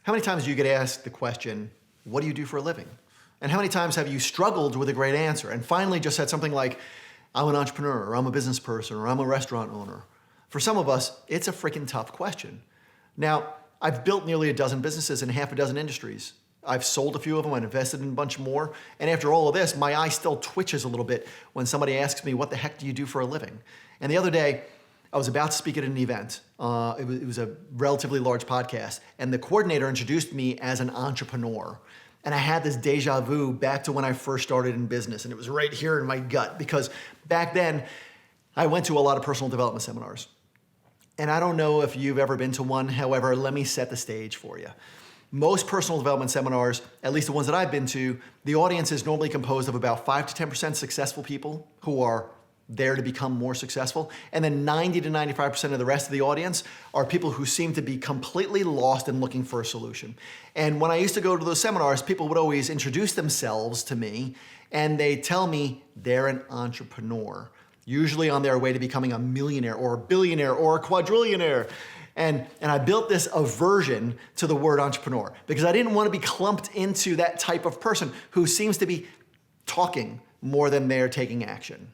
How many times do you get asked the question, what do you do for a living? And how many times have you struggled with a great answer and finally just said something like, I'm an entrepreneur, or I'm a business person, or I'm a restaurant owner? For some of us, it's a freaking tough question. Now, I've built nearly a dozen businesses in half a dozen industries. I've sold a few of them, I've invested in a bunch more. And after all of this, my eye still twitches a little bit when somebody asks me, what the heck do you do for a living? And the other day, I was about to speak at an event. It was a relatively large podcast, and the coordinator introduced me as an entrepreneur. And I had this deja vu back to when I first started in business, and it was right here in my gut, because back then, I went to a lot of personal development seminars. And I don't know if you've ever been to one, however, let me set the stage for you. Most personal development seminars, at least the ones that I've been to, the audience is normally composed of about 5 to 10% successful people who are there to become more successful. And then 90 to 95% of the rest of the audience are people who seem to be completely lost and looking for a solution. And when I used to go to those seminars, people would always introduce themselves to me and they tell me they're an entrepreneur, usually on their way to becoming a millionaire or a billionaire or a quadrillionaire. And I built this aversion to the word entrepreneur because I didn't want to be clumped into that type of person who seems to be talking more than they're taking action.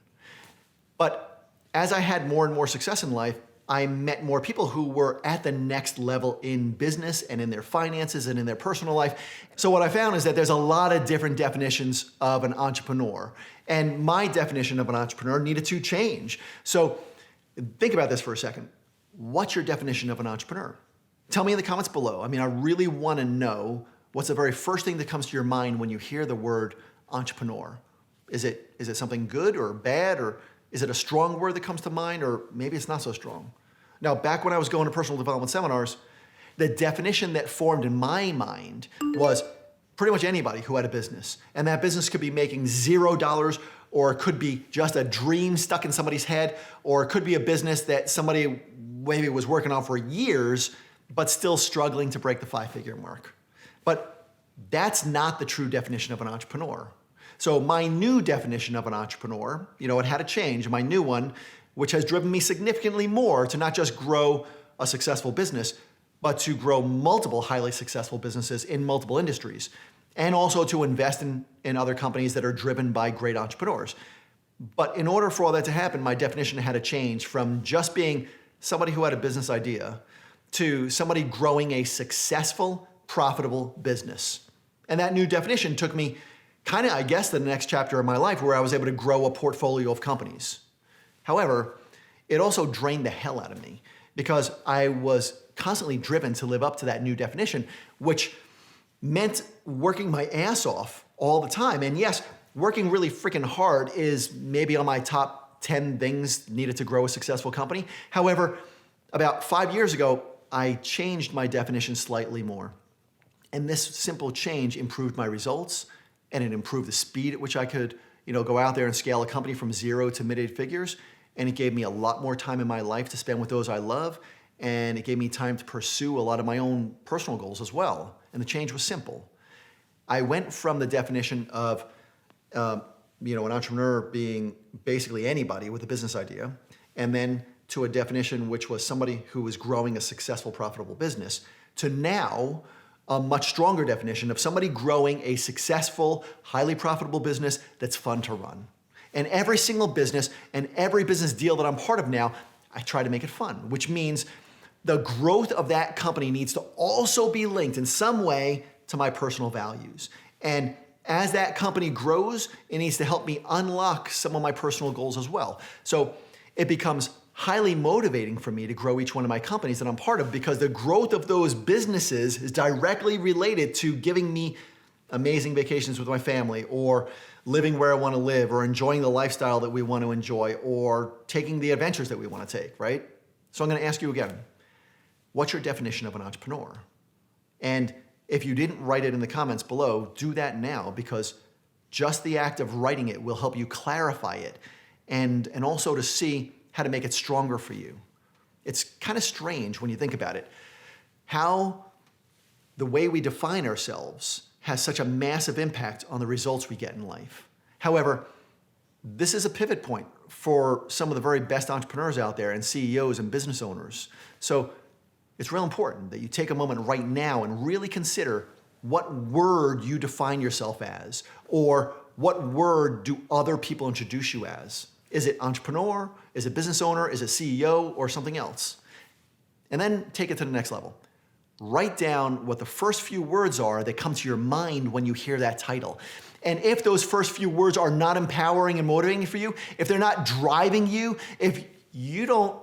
But as I had more and more success in life, I met more people who were at the next level in business and in their finances and in their personal life. So what I found is that there's a lot of different definitions of an entrepreneur. And my definition of an entrepreneur needed to change. So think about this for a second. What's your definition of an entrepreneur? Tell me in the comments below. I mean, I really want to know what's the very first thing that comes to your mind when you hear the word entrepreneur. Is it something good or bad, or is it a strong word that comes to mind, or maybe it's not so strong? Now, back when I was going to personal development seminars, the definition that formed in my mind was pretty much anybody who had a business. And that business could be making $0, or it could be just a dream stuck in somebody's head, or it could be a business that somebody maybe was working on for years, but still struggling to break the 5-figure mark. But that's not the true definition of an entrepreneur. So my new definition of an entrepreneur, it had to change. My new one, which has driven me significantly more to not just grow a successful business, but to grow multiple highly successful businesses in multiple industries, and also to invest in other companies that are driven by great entrepreneurs. But in order for all that to happen, my definition had to change from just being somebody who had a business idea to somebody growing a successful, profitable business. And that new definition took me kind of, I guess, the next chapter of my life where I was able to grow a portfolio of companies. However, it also drained the hell out of me because I was constantly driven to live up to that new definition, which meant working my ass off all the time. And yes, working really freaking hard is maybe on my top 10 things needed to grow a successful company. However, about 5 years ago, I changed my definition slightly more. And this simple change improved my results, and it improved the speed at which I could, go out there and scale a company from 0 to mid-8 figures. And it gave me a lot more time in my life to spend with those I love. And it gave me time to pursue a lot of my own personal goals as well. And the change was simple. I went from the definition of, an entrepreneur being basically anybody with a business idea, and then to a definition which was somebody who was growing a successful, profitable business, to now a much stronger definition of somebody growing a successful, highly profitable business that's fun to run. And every single business and every business deal that I'm part of now, I try to make it fun, which means the growth of that company needs to also be linked in some way to my personal values. And as that company grows, it needs to help me unlock some of my personal goals as well. So it becomes highly motivating for me to grow each one of my companies that I'm part of, because the growth of those businesses is directly related to giving me amazing vacations with my family, or living where I want to live, or enjoying the lifestyle that we want to enjoy, or taking the adventures that we want to take, right? So I'm going to ask you again, what's your definition of an entrepreneur? And if you didn't write it in the comments below, do that now, because just the act of writing it will help you clarify it and also to see how to make it stronger for you. It's kind of strange when you think about it, how the way we define ourselves has such a massive impact on the results we get in life. However, this is a pivot point for some of the very best entrepreneurs out there and CEOs and business owners. So It's real important that you take a moment right now and really consider what word you define yourself as, or what word do other people introduce you as? Is it entrepreneur? Is it business owner? Is it CEO or something else? And then take it to the next level. Write down what the first few words are that come to your mind when you hear that title. And if those first few words are not empowering and motivating for you, if they're not driving you, if you don't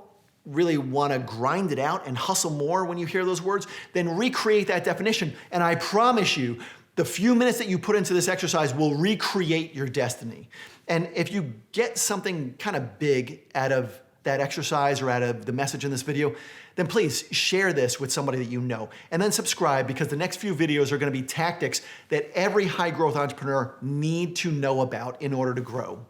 really want to grind it out and hustle more when you hear those words, then recreate that definition. And I promise you, the few minutes that you put into this exercise will recreate your destiny. And if you get something kind of big out of that exercise or out of the message in this video, then please share this with somebody that you know. And then subscribe, because the next few videos are going to be tactics that every high growth entrepreneur need to know about in order to grow.